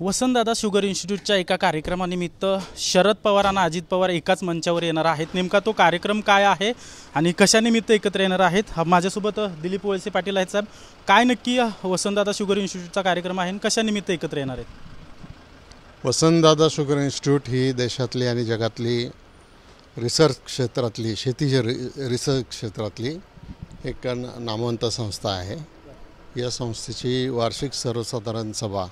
Vasantdada sugar इन्स्टिट्यूटच्या एका कार्यक्रमानिमित्त शरद पवार आणि अजित पवार एकाच मंचावर येणार आहेत। नेमका तो कार्यक्रम काय आहे आणि कशानिमित्त एकत्र येणार आहेत, माझ्यासोबत दिलीप वळसे पाटील आहेत। साहेब, काय नक्की वसंतदादा शुगर इन्स्टिट्यूटचा कार्यक्रम आहे आणि कशानिमित्त एकत्र येणार आहेत? वसंतदादा शुगर इन्स्टिट्यूट ही देशातली आणि जगातली रिसर्च क्षेत्रातली शेतीच्या रिसर्च क्षेत्रातली एक नामवंत संस्था आहे। या संस्थेची वार्षिक सर्वसाधारण सभा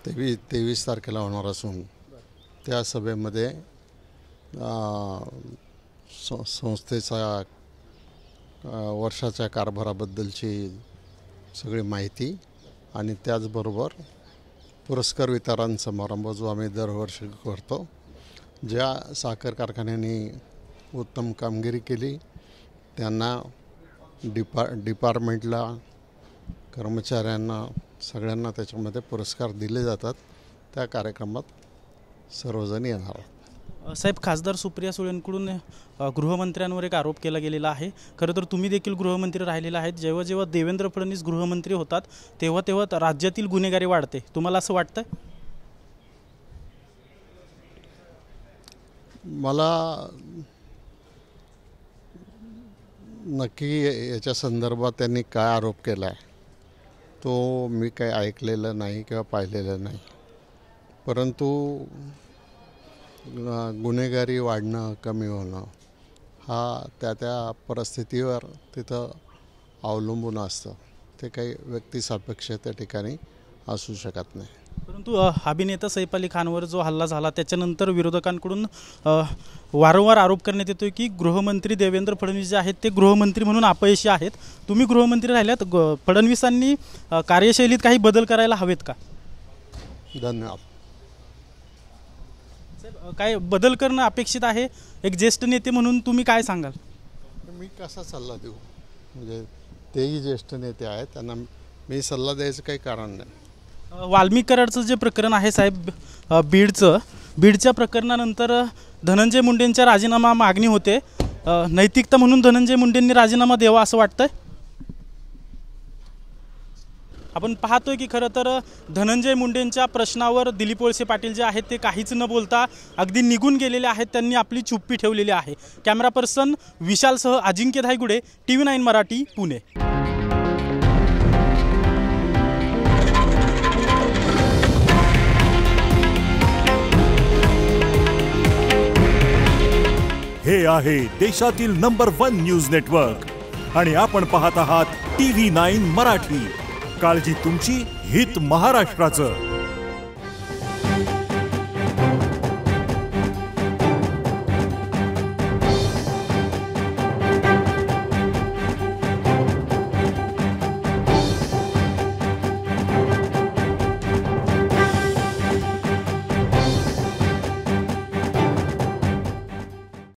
23 तारखेला होणार असून त्या सभेमध्ये संस्थेचा वर्षाच्या कारभाराबद्दलची सगळी माहिती आणि त्याचबरोबर पुरस्कार वितरण समारंभ जो आम्ही दरवर्षी करतो। ज्या साखर कारखान्यांनी उत्तम कामगिरी केली त्यांना डिपार्टमेंटला, कर्मचाऱ्यांना, सगळ्यांना त्याच्यामध्ये पुरस्कार दिले जातात। त्या कार्यक्रमात सर्वजण येणार आहेत। साहेब, खासदार सुप्रिया सुळेंकडून गृहमंत्र्यांवर एक आरोप केला गेलेला आहे। खरं तर तुम्ही देखील गृहमंत्री राहिलेला आहेत। जेव्हा जेव्हा देवेंद्र फडणवीस गृहमंत्री होतात तेव्हा तेव्हा राज्यातील गुन्हेगारी वाढते, तुम्हाला असं वाटतं? मला नक्की याच्या संदर्भात त्यांनी काय आरोप केला आहे तो मी काही ऐकलेलं नाही किंवा पाहिलेलं नाही, परंतु गुन्हेगारी वाढणं कमी होणं हा त्या परिस्थितीवर तिथं अवलंबून असतं। ते काही व्यक्तिसापेक्ष त्या ठिकाणी असू शकत नाही। परंतु अभिनेता सैफ अली खानवर जो हल्ला झाला त्याच्यानंतर विरोधकांकडून वारंवार आरोप करण्यात येतोय की गृहमंत्री देवेंद्र फडणवीस जे आहेत ते गृहमंत्री म्हणून अपयशी आहेत। तुम्ही गृहमंत्री राहिल्यात, फडणवीसांनी कार्यशैलीत काही बदल करायला हवेत का? धन्यवाद। काय बदल करणं अपेक्षित आहे? एक ज्येष्ठ नेते म्हणून तुम्ही काय सांगाल? मी कसा सल्ला देऊ, म्हणजे तेही ज्येष्ठ नेते आहेत, त्यांना मी सल्ला द्यायचं काही कारण नाही। वाल्मिक कराडचं जे प्रकरण आहे साहेब, बीडच्या प्रकरणानंतर धनंजय मुंडेंच्या राजीनामा मागणी होते। नैतिकता म्हणून धनंजय मुंडेंनी राजीनामा द्यावा असं वाटतंय? आपण पाहतोय की खरं तर धनंजय मुंडेंच्या प्रश्नावर दिलीप वळसे पाटील जे आहेत ते काहीच न बोलता अगदी निघून गेलेले आहेत। त्यांनी आपली चुप्पी ठेवलेली आहे। कॅमेरा पर्सन विशालसह अजिंक्य धायगुडे, TV9 मराठी, पुणे। हे आहे देशातील नंबर 1 न्यूज नेटवर्क आणि आपण पाहत आहात TV9 मराठी। काळजी तुमची, हित महाराष्ट्राचं।